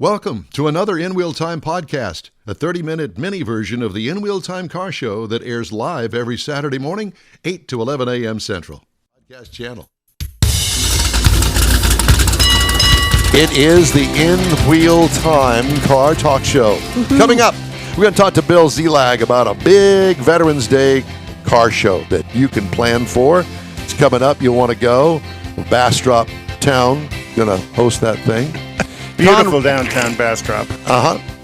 Welcome to another In Wheel Time podcast, a 30-minute mini version of the In Wheel Time car show that airs live every Saturday morning, 8 to 11 a.m. Central. Podcast channel. It is the In Wheel Time car talk show. Coming up, we're going to talk to Bill Szelag about a big Veterans Day car show that you can plan for. It's coming up. You'll want to go. Bastrop Town going to host that thing. Beautiful downtown Bastrop.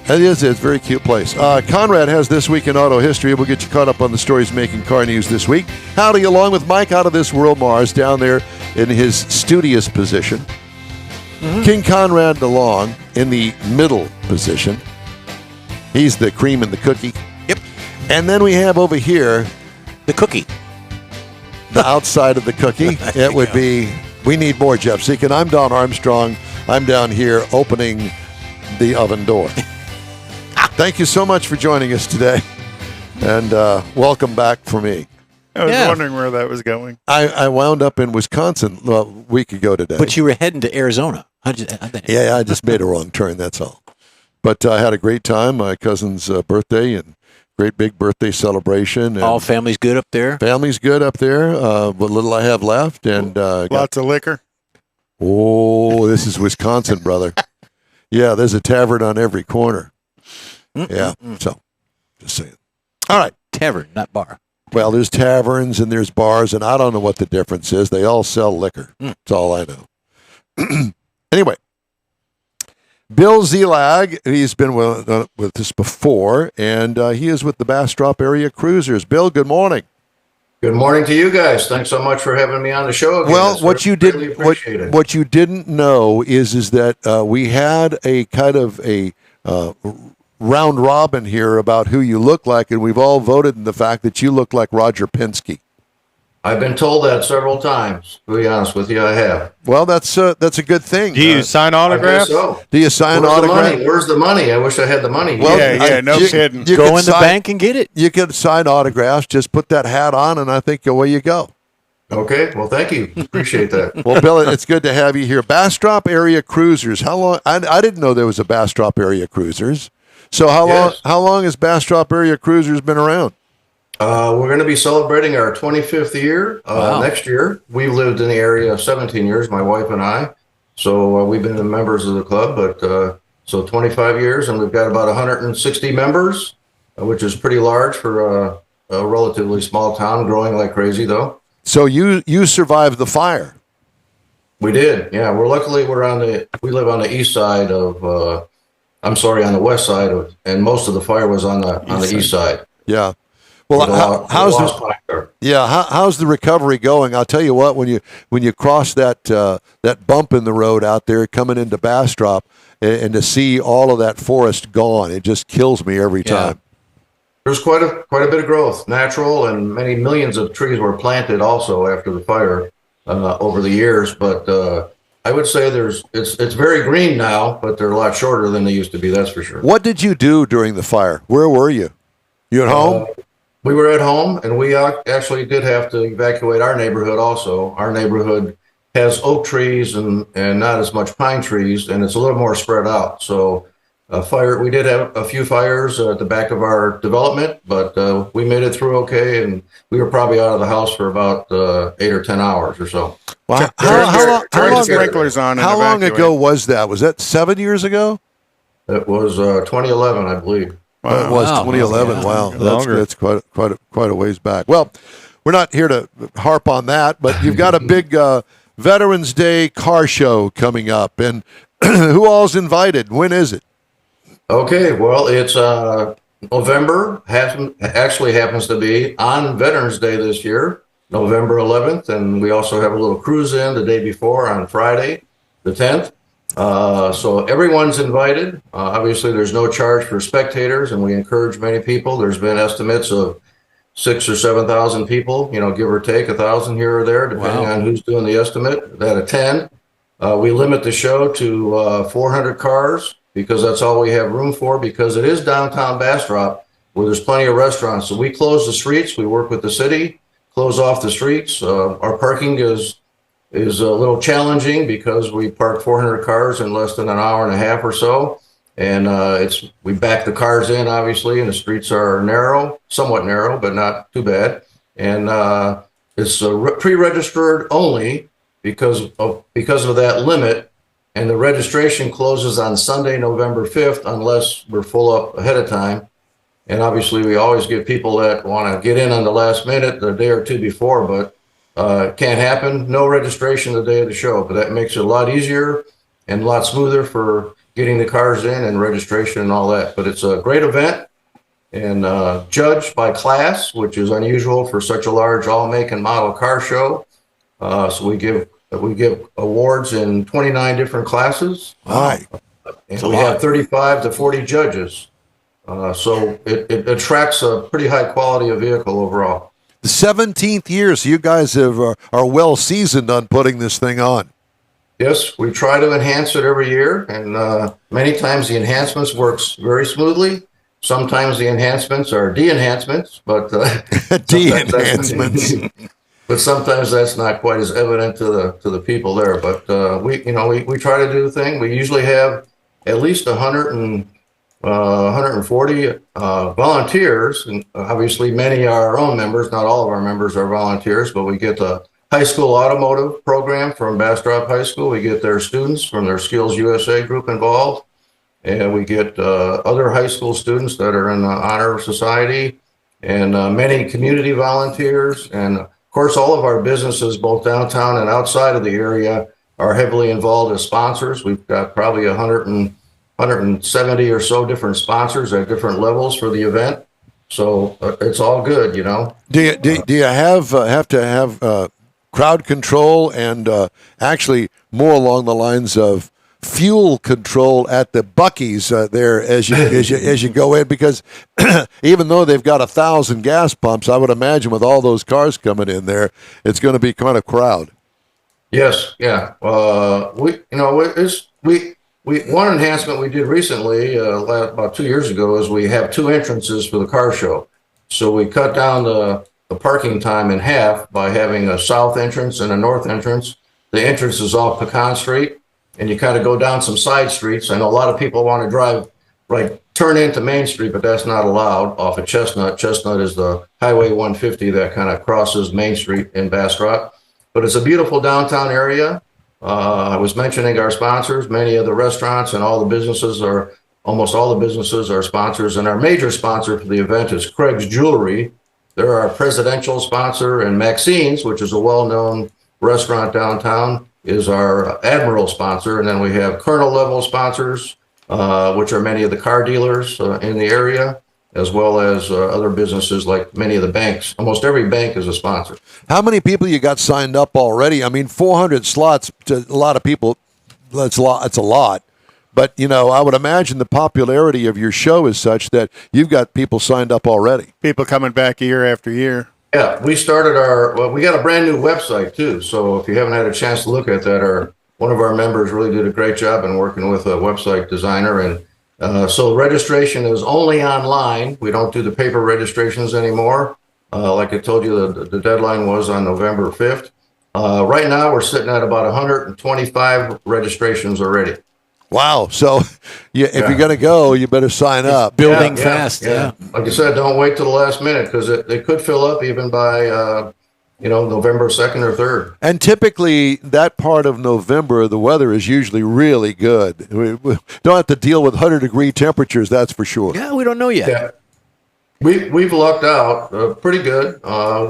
It is. It's a very cute place. Conrad has This Week in Auto History. We'll get you caught up on the stories making car news this week. Howdy, along with Mike out of This World Mars down there in his studious position. King Conrad DeLong in the middle position. He's the cream in the cookie. Yep. And then we have over here the cookie. The outside of the cookie. It would be, we need more Jeff Seekin. I'm Don Armstrong. I'm down here opening the oven door. Thank you so much for joining us today. And welcome back for me. I was wondering where that was going. I wound up in Wisconsin a week ago today. But you were heading to Arizona. Yeah, I just made a wrong turn, that's all. But I had a great time. My cousin's birthday and great big birthday celebration. And all family's good up there? Family's good up there. What little I have left. And lots of liquor. Oh, this is Wisconsin, brother. Yeah, there's a tavern on every corner. Yeah, so just saying. All right. Tavern, not bar. Well, there's taverns and there's bars, and I don't know what the difference is. They all sell liquor. That's all I know. Anyway, Bill Szelag, he's been with us before, and he is with the Bastrop Area Cruisers. Bill, good morning. Good morning to you guys. Thanks so much for having me on the show again. Well, what you didn't know is that we had a kind of a round robin here about who you look like, and we've all voted in the fact that you look like Roger Penske. I've been told that several times. To be honest with you, I have. Well, that's a good thing. Do you sign autographs? So. Do you sign autographs? Where's the money? I wish I had the money. Well, no kidding. You go in the bank and get it. You can sign autographs. Just put that hat on, and I think away you go. Okay. Well, thank you. Appreciate that. Well, Bill, it's good to have you here. Bastrop Area Cruisers. How long? I didn't know there was a Bastrop Area Cruisers. So how long has Bastrop Area Cruisers been around? We're going to be celebrating our 25th year next year. We've lived in the area 17 years, my wife and I. So we've been members of the club, but so 25 years, and we've got about 160 members, which is pretty large for a relatively small town, growing like crazy though. So you survived the fire. We did, yeah. We live on the east side of. I'm sorry, on the west side of, and most of the fire was on the east side. Yeah. Well, how's the recovery going? I'll tell you what, when you cross that bump in the road out there coming into Bastrop, and to see all of that forest gone, it just kills me every time. There's quite a bit of growth, natural, and many millions of trees were planted also after the fire over the years. But I would say it's very green now, but they're a lot shorter than they used to be. That's for sure. What did you do during the fire? Where were you? You at home? We were at home, and we actually did have to evacuate our neighborhood also. Our neighborhood has oak trees and not as much pine trees, and it's a little more spread out. So we did have a few fires at the back of our development, but we made it through okay, and we were probably out of the house for about 8 or 10 hours or so. Wow. How long ago was that? Was that 7 years ago? It was 2011, I believe. Wow. It was 2011. Wow, that's quite a ways back. Well, we're not here to harp on that, but you've got a big Veterans Day car show coming up, and who all's invited? When is it? Okay, well, it's November. Actually happens to be on Veterans Day this year, November 11th, and we also have a little cruise in the day before on Friday, the 10th. So everyone's invited. Obviously, there's no charge for spectators, and we encourage many people. There's been estimates of 6,000 or 7,000 people, give or take 1,000 here or there, depending on who's doing the estimate that attend. We limit the show to 400 cars because that's all we have room for, because it is downtown Bastrop where there's plenty of restaurants. So we close the streets. We work with the city, close off the streets. Our parking is a little challenging because we park 400 cars in less than an hour and a half or so. And we back the cars in, obviously, and the streets are narrow, somewhat narrow, but not too bad. And it's pre-registered only because of that limit. And the registration closes on Sunday, November 5th, unless we're full up ahead of time. And obviously, we always get people that want to get in on the last minute, the day or two before, but it can't happen. No registration the day of the show, but that makes it a lot easier and a lot smoother for getting the cars in and registration and all that. But it's a great event and judged by class, which is unusual for such a large all make and model car show. So we give awards in 29 different classes. Right. And we have 35 to 40 judges. So it attracts a pretty high quality of vehicle overall. The 17th year, so you guys are well seasoned on putting this thing on. Yes, we try to enhance it every year, and many times the enhancements works very smoothly. Sometimes the enhancements are de-enhancements, but de-enhancements. But sometimes that's not quite as evident to the people there. But we try to do the thing. We usually have at least 140 volunteers, and obviously many are our own members. Not all of our members are volunteers, but we get the high school automotive program from Bastrop High School. We get their students from their Skills USA group involved, and we get other high school students that are in the Honor Society, and many community volunteers. And of course, all of our businesses, both downtown and outside of the area, are heavily involved as sponsors. We've got probably 170 or so different sponsors at different levels for the event. So it's all good, you know. Do you have to have crowd control and actually more along the lines of fuel control at the Buc-ee's there as you go in? Because even though they've got 1,000 gas pumps, I would imagine with all those cars coming in there, it's going to be kind of crowd. Yes, yeah. One enhancement we did recently, about 2 years ago, is we have 2 entrances for the car show. So we cut down the parking time in half by having a south entrance and a north entrance. The entrance is off Pecan Street, and you kind of go down some side streets. I know a lot of people want to drive, turn into Main Street, but that's not allowed off of Chestnut. Chestnut is the Highway 150 that kind of crosses Main Street in Bastrop. But it's a beautiful downtown area. I was mentioning our sponsors. Many of the restaurants and almost all the businesses are sponsors. And our major sponsor for the event is Craig's Jewelry. They're our presidential sponsor, and Maxine's, which is a well-known restaurant downtown, is our admiral sponsor. And then we have colonel level sponsors, which are many of the car dealers in the area, as well as other businesses like many of the banks. Almost every bank is a sponsor. How many people you got signed up already? I mean, 400 slots to a lot of people, that's a lot. But, I would imagine the popularity of your show is such that you've got people signed up already. People coming back year after year. Yeah, we started we got a brand new website too. So if you haven't had a chance to look at that, one of our members really did a great job in working with a website designer. And so registration is only online. We don't do the paper registrations anymore. Like I told you, the deadline was on November 5th. Right now, we're sitting at about 125 registrations already. Wow. So if you're going to go, you better sign up. Building fast. Yeah. Like I said, don't wait till the last minute because they could fill up even by, November 2nd or 3rd. And typically that part of November, the weather is usually really good. We don't have to deal with 100-degree temperatures, that's for sure. Yeah, we don't know yet. Yeah. We've lucked out pretty good.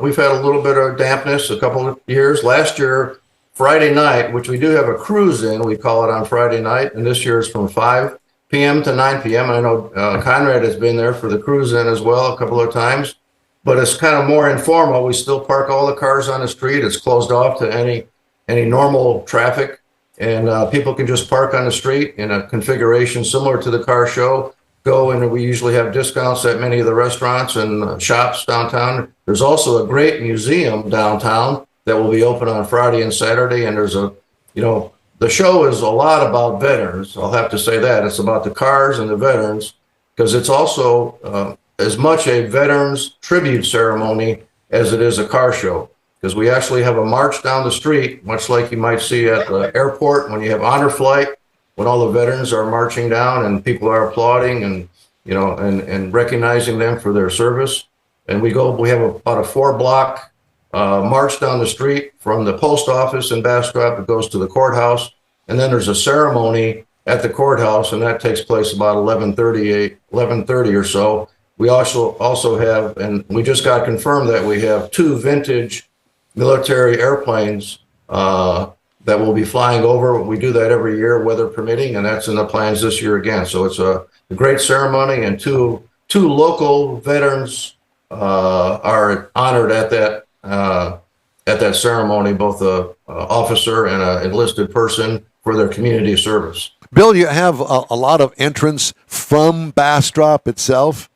We've had a little bit of dampness a couple of years. Last year, Friday night, which we do have a cruise in, we call it on Friday night, and this year is from 5 p.m. to 9 p.m. And I know Conrad has been there for the cruise in as well a couple of times, but it's kind of more informal. We still park all the cars on the street. It's closed off to any normal traffic, and people can just park on the street in a configuration similar to the car show. Go, and we usually have discounts at many of the restaurants and shops downtown. There's also a great museum downtown that will be open on Friday and Saturday. And there's the show is a lot about veterans. I'll have to say that. It's about the cars and the veterans, because it's also as much a veterans tribute ceremony as it is a car show, because we actually have a march down the street, much like you might see at the airport when you have honor flight. when all the veterans are marching down and people are applauding and, and recognizing them for their service. And we have about a 4-block march down the street from the post office in Bastrop. It goes to the courthouse. And then there's a ceremony at the courthouse, and that takes place about 11:30 or so. We also have, and we just got confirmed that we have 2 vintage military airplanes that will be flying over. We do that every year, weather permitting, and that's in the plans this year again. So it's a great ceremony, and two local veterans are honored at that ceremony, both a officer and an enlisted person for their community service. Bill, you have a lot of entrants from Bastrop itself?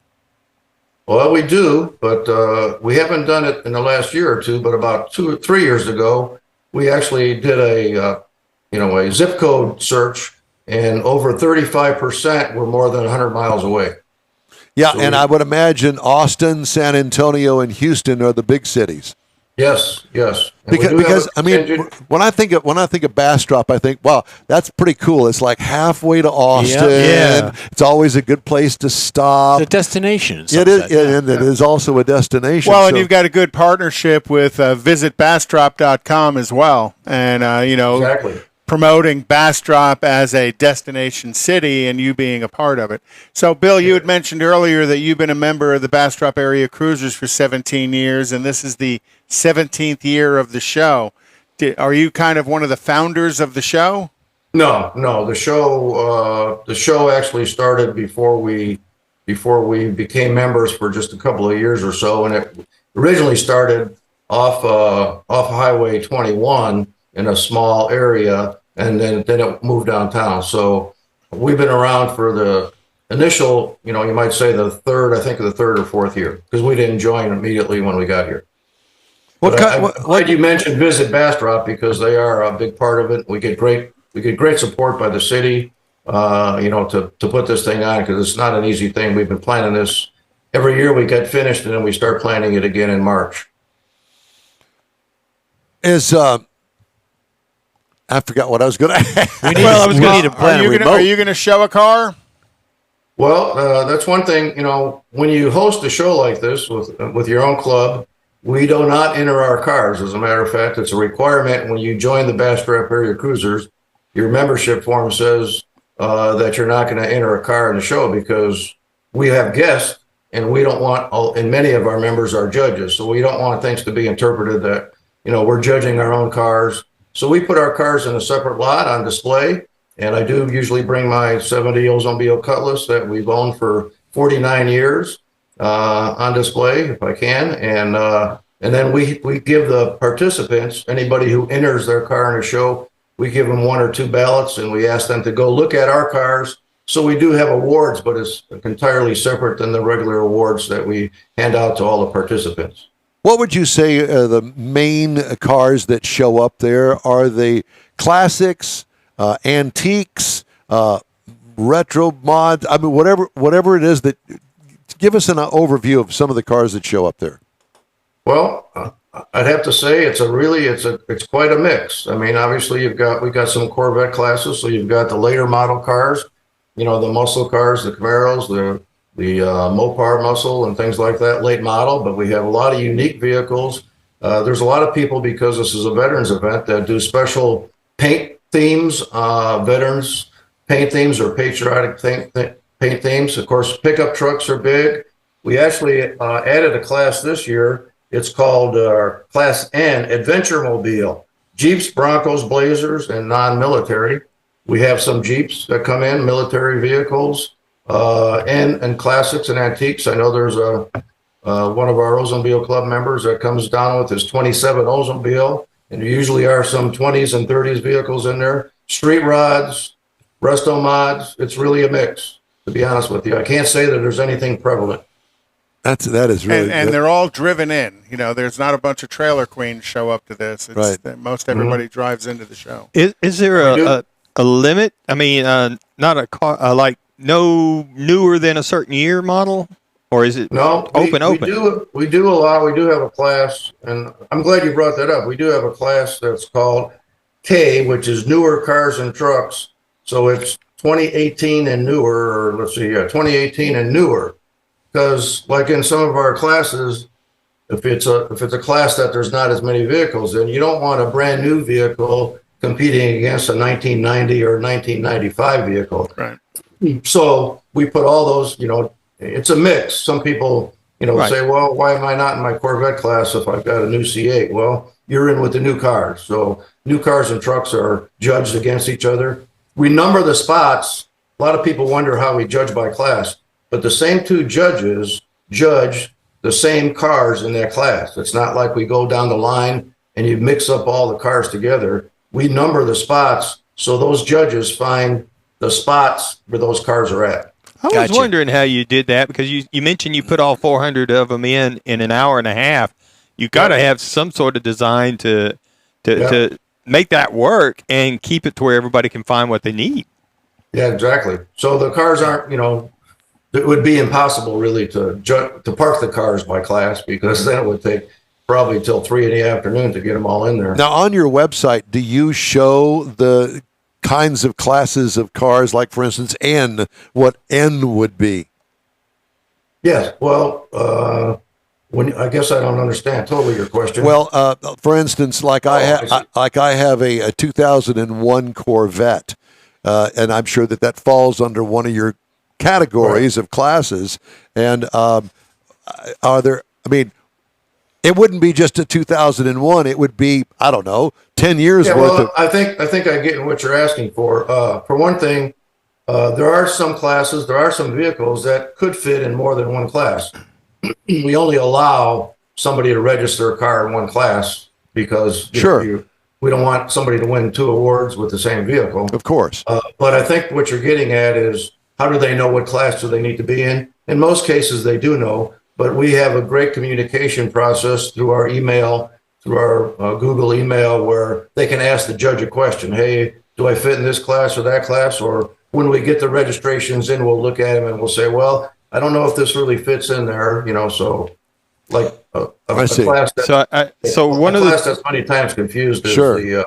Well, we do, but we haven't done it in the last year or two. But about 2 or 3 years ago, we actually did a zip code search, and over 35% were more than 100 miles away. Yeah, so I would imagine Austin, San Antonio, and Houston are the big cities. Yes. And because I mean, when I think of Bastrop, I think, wow, that's pretty cool. It's like halfway to Austin. Yeah. It's always a good place to stop. It's a destination. It is, and it is also a destination. Well, and you've got a good partnership with visitbastrop.com as well, and exactly. Promoting Bastrop as a destination city and you being a part of it. So, Bill, you had mentioned earlier that you've been a member of the Bastrop Area Cruisers for 17 years, and this is the 17th year of the show. Are you kind of one of the founders of the show? No. The show actually started before we became members for just a couple of years or so, and it originally started off Highway 21 in a small area, and then it moved downtown. So we've been around for the initial, you might say the third or fourth year, because we didn't join immediately when we got here. What you mentioned Visit Bastrop, because they are a big part of it. We get great support by the city, to put this thing on, because it's not an easy thing. We've been planning this every year. We get finished, and then we start planning it again in March. I forgot what I was going to ask. We need to plan a remote. Are you going to show a car? Well, that's one thing. When you host a show like this with your own club, we do not enter our cars. As a matter of fact, it's a requirement when you join the Bastrop Area Cruisers. Your membership form says that you're not going to enter a car in the show, because we have guests, and we don't want, and many of our members are judges, so we don't want things to be interpreted that we're judging our own cars. So we put our cars in a separate lot on display, and I do usually bring my 70 Oldsmobile Cutlass that we've owned for 49 years on display if I can, and then we give the participants, anybody who enters their car in a show, we give them 1 or 2 ballots, and we ask them to go look at our cars. So we do have awards, but it's entirely separate than the regular awards that we hand out to all the participants. What would you say are the main cars that show up there? Are they classics, antiques, retro mods? I mean, whatever it is that. Give us an overview of some of the cars that show up there. Well, I'd have to say it's quite a mix. I mean, obviously we got some Corvette classes, so you've got the later model cars, the muscle cars, the Camaros, the Mopar muscle and things like that, late model, but we have a lot of unique vehicles. There's a lot of people, because this is a veterans event, that do special paint themes, veterans paint themes or patriotic paint themes. Of course, pickup trucks are big. We actually added a class this year. It's called Class N, Adventure Mobile. Jeeps, Broncos, Blazers, and non-military. We have some Jeeps that come in, military vehicles, and classics and antiques. I know there's one of our Oldsmobile Club members that comes down with his 27 Oldsmobile, and there usually are some 20s and 30s vehicles in there. Street rods, resto mods. It's really a mix, to be honest with you. I can't say that there's anything prevalent. That is really and they're all driven in. There's not a bunch of trailer queens show up to this. It's right. Most everybody drives into the show. Is there a limit? I mean, not a car like no newer than a certain year model, or is it open? We do allow. We do have a class, and I'm glad you brought that up. We do have a class that's called K, which is newer cars and trucks. So it's 2018 and newer, or let's see, 2018 and newer. Because like in some of our classes, if it's a class that there's not as many vehicles in, you don't want a brand new vehicle competing against a 1990 or 1995 vehicle. Right. So we put all those, it's a mix. Some people, say, well, why am I not in my Corvette class if I've got a new C8? Well, you're in with the new cars. So new cars and trucks are judged against each other. We number the spots. A lot of people wonder how we judge by class, but the same two judges judge the same cars in that class. It's not like we go down the line and you mix up all the cars together. We number the spots so those judges find the spots where those cars are at. I was wondering how you did that, because you mentioned you put all 400 of them in an hour and a half. You got to have some sort of design to make that work and keep it to where everybody can find what they need. Yeah, exactly. So the cars aren't, it would be impossible really to park the cars by class, because then it would take probably till 3 in the afternoon to get them all in there. Now, on your website, do you show the kinds of classes of cars, like, for instance, N, what N would be? Yes. Well, I guess I don't understand totally your question. Well, for instance, I have a 2001 Corvette, and I'm sure that falls under one of your categories of classes. And are there? I mean, it wouldn't be just a 2001. It would be, I don't know, 10 years worth. Well, I think I get what you're asking for. For one thing, there are some classes, there are some vehicles that could fit in more than one class. We only allow somebody to register a car in one class because we don't want somebody to win 2 awards with the same vehicle. Of course. But I think what you're getting at is, how do they know what class do they need to be in? In most cases, they do know, but we have a great communication process through our email, through our Google email, where they can ask the judge a question. Hey, do I fit in this class or that class? Or when we get the registrations in, we'll look at them and we'll say, well, I don't know if this really fits in there, so like a class that's many times confused is the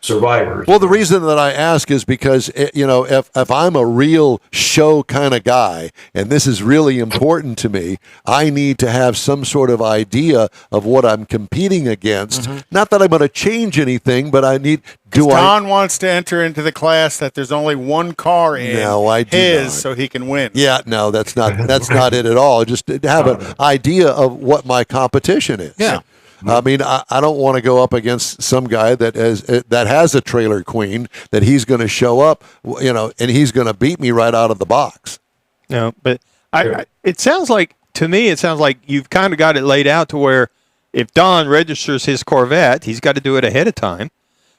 survivors. Well, the reason that I ask is because, if I'm a real show kind of guy, and this is really important to me, I need to have some sort of idea of what I'm competing against. Mm-hmm. Not that I'm going to change anything, but I need... Don wants to enter into the class that there's only one car in so he can win. Yeah, no, that's not it at all. Just to have an idea of what my competition is. Yeah. I mean, I don't want to go up against some guy that has a trailer queen that he's going to show up, and he's going to beat me right out of the box. No, but it sounds like you've kind of got it laid out to where if Don registers his Corvette, he's got to do it ahead of time.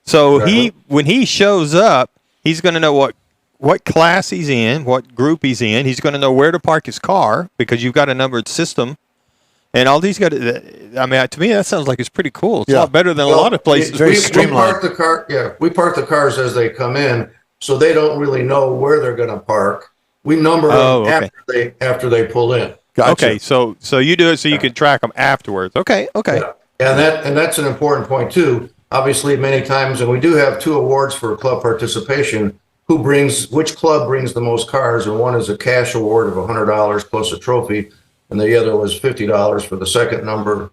So when he shows up, he's going to know what class he's in, what group he's in. He's going to know where to park his car because you've got a numbered system. And all these got to me, that sounds like it's pretty cool. It's a lot better than a lot of places. We park the cars as they come in, so they don't really know where they're going to park. We number them after they pull in. Gotcha. Okay, so you do it so you can track them afterwards. Okay. Yeah. And that's an important point too. Obviously, many times, and we do have 2 awards for club participation. Which club brings the most cars? And one is a cash award of $100 plus a trophy, and the other was $50 for the second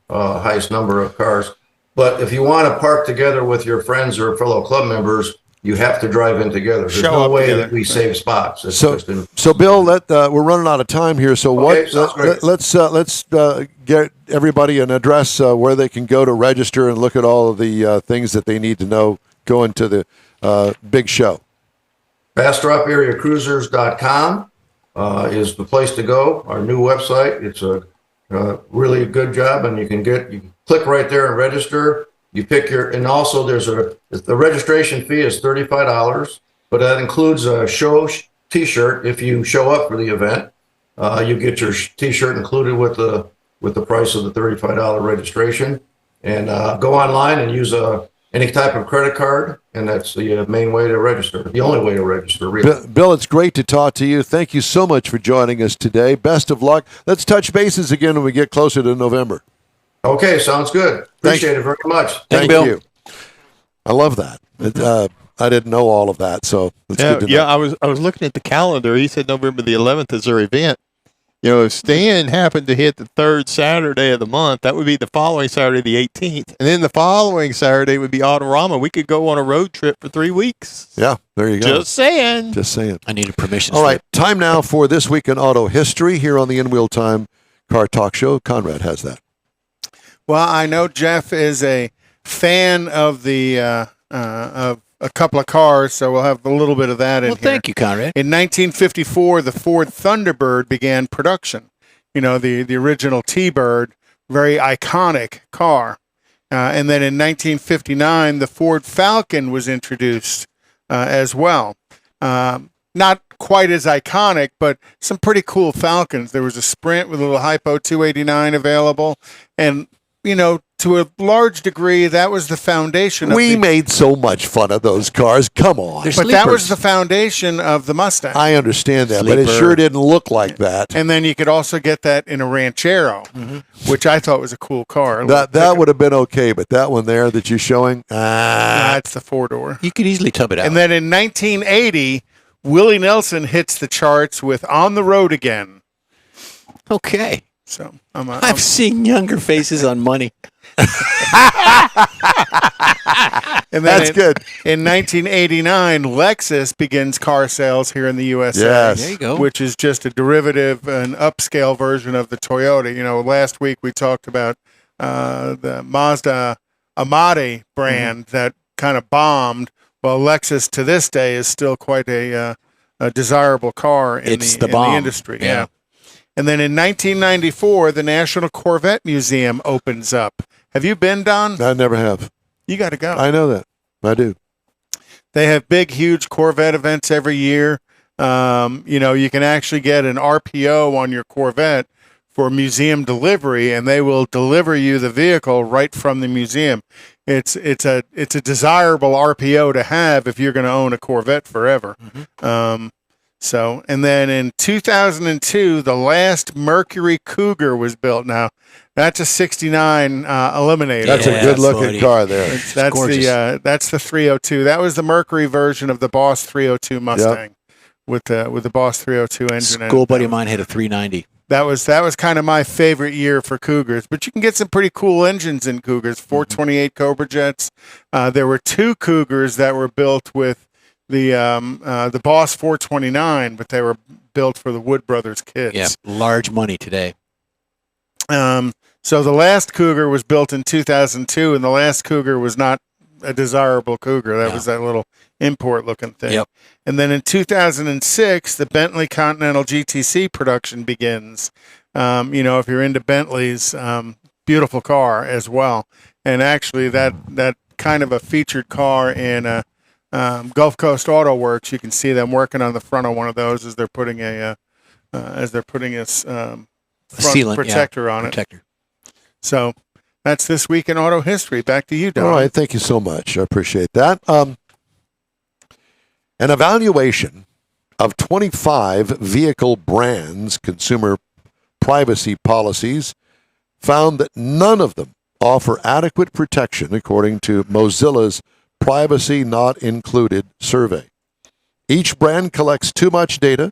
highest number of cars. But if you want to park together with your friends or fellow club members, you have to drive in together. There's no way that we save spots. So Bill, we're running out of time here. So let's get everybody an address where they can go to register and look at all of the things that they need to know going to the big show. Bastrop Area Cruisers.com is the place to go. Our new website. It's a really good job, and you can click right there and register. You pick and also the registration fee is $35, but that includes a show T-shirt. If you show up for the event, you get your T-shirt included with the price of the $35 registration. And go online and use any type of credit card, and that's the main way to register. The only way to register, really. Bill, it's great to talk to you. Thank you so much for joining us today. Best of luck. Let's touch bases again when we get closer to November. Okay, sounds good. Appreciate it very much. Thank you. I love that. I didn't know all of that, so it's good to know. I was looking at the calendar. He said November the 11th is their event. If Stan happened to hit the third Saturday of the month, that would be the following Saturday, the 18th. And then the following Saturday would be Autorama. We could go on a road trip for 3 weeks. Yeah, there you go. Just saying. I need a permission All slip. right, time now for This Week in Auto History here on the In Wheel Time Car Talk Show. Conrad has that. Well, I know Jeff is a fan of the of a couple of cars, so we'll have a little bit of that in here. Thank you, Conrad. In 1954, the Ford Thunderbird began production. The original T-Bird, very iconic car. And then in 1959, the Ford Falcon was introduced as well. Not quite as iconic, but some pretty cool Falcons. There was a Sprint with a little Hypo 289 available. And, to a large degree, that was the foundation of We made so much fun of those cars. Come on. They're But that was sleepers. the foundation of the Mustang. I understand that, but it Sleeper. sure didn't look like that. And then you could also get that in a Ranchero, which I thought was a cool car. That would have been okay, but that one there that you're showing, That's the four-door. You could easily tub it out. And then in 1980, Willie Nelson hits the charts with "On the Road Again." Okay. So I've seen younger faces on money. and then That's good. In 1989, Lexus begins car sales here in the USA. Yes. There you go. Which is just a derivative, an upscale version of the Toyota. Last week we talked about the Mazda Amati brand that kind of bombed. Well, Lexus to this day is still quite a desirable car in the industry. Yeah. And then in 1994, the National Corvette Museum opens up. Have you been, Don? I never have. You got to go. I know that. I do. They have big, huge Corvette events every year. You can actually get an RPO on your Corvette for museum delivery, and they will deliver you the vehicle right from the museum. It's a desirable RPO to have if you're going to own a Corvette forever. And then in 2002, the last Mercury Cougar was built. Now, that's a 69 Eliminator. That's a good-looking car there. That's the 302. That was the Mercury version of the Boss 302 Mustang with the Boss 302 engine. School buddy of mine had a 390. That was kind of my favorite year for Cougars. But you can get some pretty cool engines in Cougars. 428 Cobra Jets. There were 2 Cougars that were built with the Boss 429, but they were built for the Wood Brothers kids. Yeah, large money today. So the last Cougar was built in 2002, and the last Cougar was not a desirable Cougar. That was that little import-looking thing. Yep. And then in 2006, the Bentley Continental GTC production begins. If you're into Bentleys, beautiful car as well. And actually, that kind of a featured car in Gulf Coast Auto Works. You can see them working on the front of one of those as they're putting a front sealant, protector on it. Protector. So that's This Week in Auto History. Back to you, Don. All right, thank you so much. I appreciate that. An evaluation of 25 vehicle brands' consumer privacy policies found that none of them offer adequate protection, according to Mozilla's Privacy Not Included survey. Each brand collects too much data,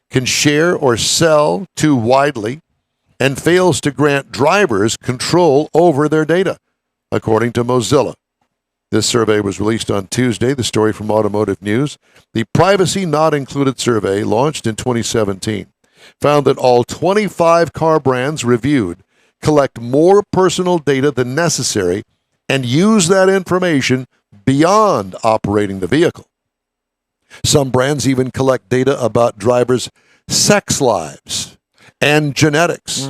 can share or sell too widely, and fails to grant drivers control over their data, according to Mozilla. This survey was released on Tuesday, the story from Automotive News. The Privacy Not Included survey, launched in 2017, found that all 25 car brands reviewed collect more personal data than necessary and use that information beyond operating the vehicle. Some brands even collect data about drivers' sex lives and genetics.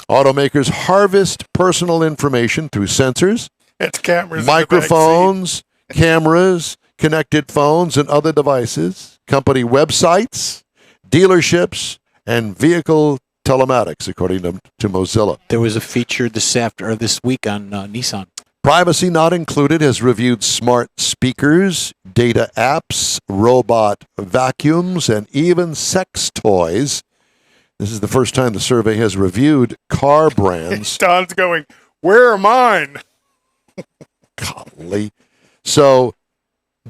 Automakers harvest personal information through sensors, It's cameras, microphones, cameras, connected phones, and other devices, company websites, dealerships, and vehicle telematics, according to Mozilla. There was a feature this week on Nissan. Privacy Not Included has reviewed smart speakers, data apps, robot vacuums, and even sex toys. This is the first time the survey has reviewed car brands. Don's going, where are mine? Golly. So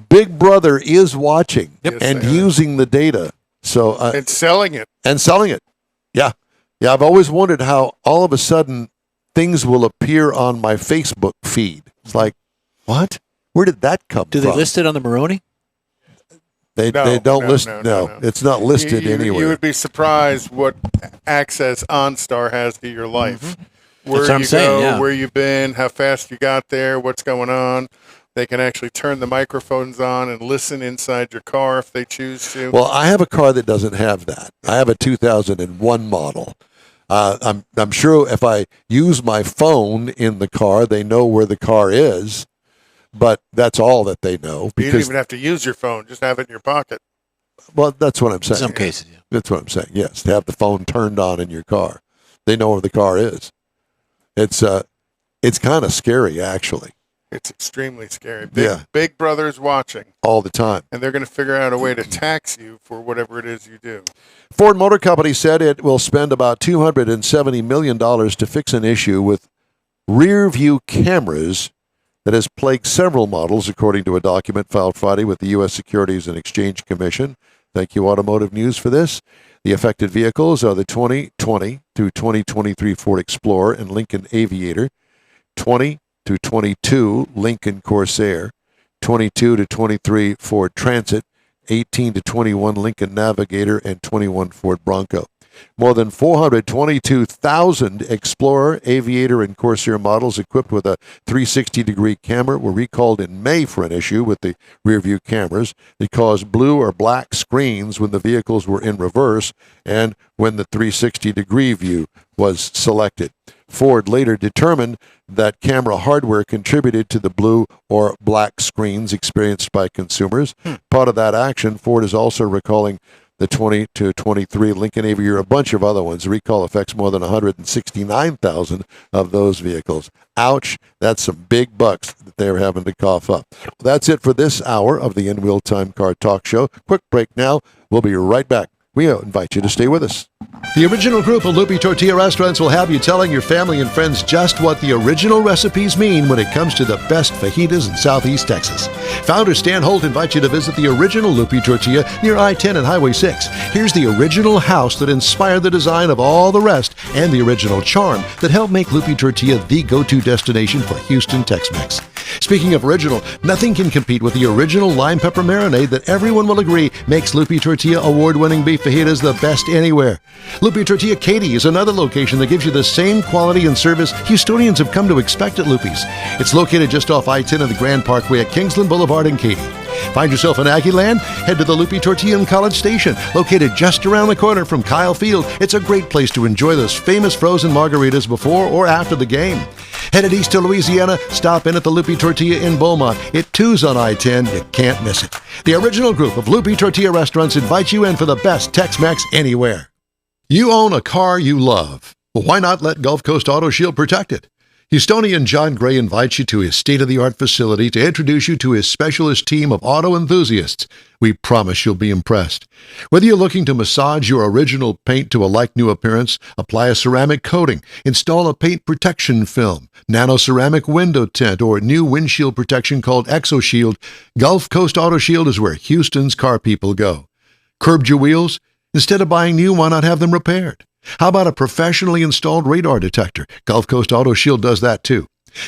Big Brother is watching Yes, and they are. using the data. So And selling it. and selling it. Yeah. Yeah, I've always wondered how all of a sudden things will appear on my Facebook feed. It's like, what? Where did that come Do from? they list it on the Maroni? They No, don't no, list. no. It's not listed anywhere. You would be surprised what access OnStar has to your life. Where That's what I'm you saying, go, yeah. where you've been, how fast you got there, what's going on. They can actually turn the microphones on and listen inside your car if they choose to. Well, I have a car that doesn't have that. I have a 2001 model. I'm sure if I use my phone in the car, they know where the car is, but that's all that they know. You don't even have to use your phone; just have it in your pocket. Well, that's what I'm In saying. some cases, yeah. That's what I'm saying. Yes, to have the phone turned on in your car, they know where the car is. It's kind of scary, actually, It's extremely scary. Yeah. Big Brother's watching, all the time. and they're going to figure out a way to tax you for whatever it is you do. Ford Motor Company said it will spend about $270 million to fix an issue with rear view cameras that has plagued several models, according to a document filed Friday with the U.S. Securities and Exchange Commission. Thank you, Automotive News, for this. The affected vehicles are the 2020 through 2023 Ford Explorer and Lincoln Aviator, 20 to 22 Lincoln Corsair, 22 to 23 Ford Transit, 18 to 21 Lincoln Navigator, and 21 Ford Bronco. More than 422,000 Explorer, Aviator, and Corsair models equipped with a 360-degree camera were recalled in May for an issue with the rear-view cameras that caused blue or black screens when the vehicles were in reverse and when the 360-degree view was selected. Ford later determined that camera hardware contributed to the blue or black screens experienced by consumers. Part of that action, Ford is also recalling the 20 to 23 Lincoln Aviator, a bunch of other ones. The recall affects more than 169,000 of those vehicles. Ouch, that's some big bucks that they're having to cough up. That's it for this hour of the In Wheel Time Car Talk Show. Quick break now. We'll be right back. We invite you to stay with us. The original group of Loopy Tortilla restaurants will have you telling your family and friends just what the original recipes mean when it comes to the best fajitas in Southeast Texas. Founder Stan Holt invites you to visit the original Loopy Tortilla near I-10 and Highway 6. Here's the original house that inspired the design of all the rest and the original charm that helped make Loopy Tortilla the go-to destination for Houston Tex-Mex. Speaking of original, nothing can compete with the original lime pepper marinade that everyone will agree makes Loopy Tortilla award-winning beef fajitas the best anywhere. Loopy Tortilla Katy is another location that gives you the same quality and service Houstonians have come to expect at Loopy's. It's located just off I-10 and the Grand Parkway at Kingsland Boulevard in Katy. Find yourself in Aggie Land? Head to the Loopy Tortilla in College Station, located just around the corner from Kyle Field. It's a great place to enjoy those famous frozen margaritas before or after the game. Headed east to Louisiana, stop in at the Loopy Tortilla in Beaumont. It too's on I-10. You can't miss it. The original group of Loopy Tortilla restaurants invite you in for the best Tex-Mex anywhere. You own a car you love. Well, why not let Gulf Coast Auto Shield protect it? Houstonian John Gray invites you to his state-of-the-art facility to introduce you to his specialist team of auto enthusiasts. We promise you'll be impressed. Whether you're looking to massage your original paint to a like-new appearance, apply a ceramic coating, install a paint protection film, nano-ceramic window tint, or new windshield protection called ExoShield, Gulf Coast Auto Shield is where Houston's car people go. Curbed your wheels? Instead of buying new, why not have them repaired? How about a professionally installed radar detector? Gulf Coast Auto Shield does that too.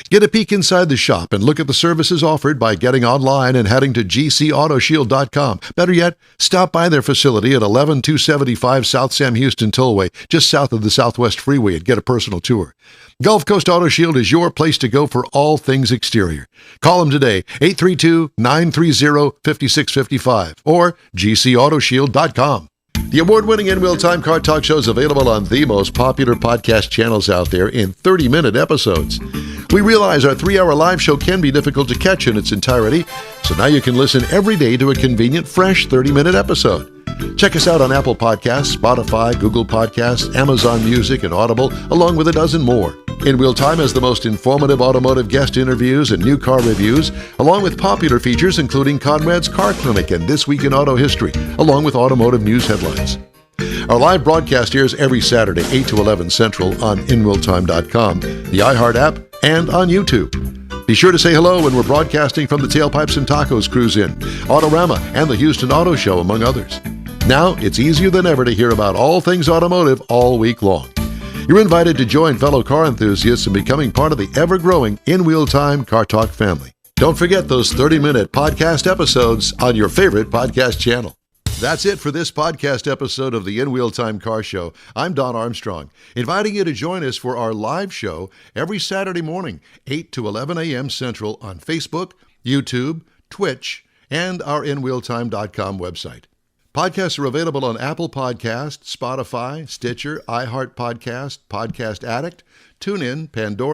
Get a peek inside the shop and look at the services offered by getting online and heading to gcautoshield.com. Better yet, stop by their facility at 11275 South Sam Houston Tollway, just south of the Southwest Freeway, and get a personal tour. Gulf Coast Auto Shield is your place to go for all things exterior. Call them today, 832-930-5655 or gcautoshield.com. The award-winning In Wheel Time Car Talk Show is available on the most popular podcast channels out there in 30-minute episodes. We realize our 3-hour live show can be difficult to catch in its entirety, so now you can listen every day to a convenient, fresh 30-minute episode. Check us out on Apple Podcasts, Spotify, Google Podcasts, Amazon Music, and Audible, along with a dozen more. In Wheel Time has the most informative automotive guest interviews and new car reviews, along with popular features including Conrad's Car Clinic and This Week in Auto History, along with automotive news headlines. Our live broadcast airs every Saturday, 8 to 11 Central on InWheelTime.com, the iHeart app, and on YouTube. Be sure to say hello when we're broadcasting from the Tailpipes and Tacos Cruise Inn, Autorama, and the Houston Auto Show, among others. Now, it's easier than ever to hear about all things automotive all week long. You're invited to join fellow car enthusiasts in becoming part of the ever-growing In Wheel Time Car Talk family. Don't forget those 30-minute podcast episodes on your favorite podcast channel. That's it for this podcast episode of the In Wheel Time Car Show. I'm Don Armstrong, inviting you to join us for our live show every Saturday morning, 8 to 11 a.m. Central on Facebook, YouTube, Twitch, and our InWheelTime.com website. Podcasts are available on Apple Podcasts, Spotify, Stitcher, iHeart Podcast, Podcast Addict, TuneIn, Pandora,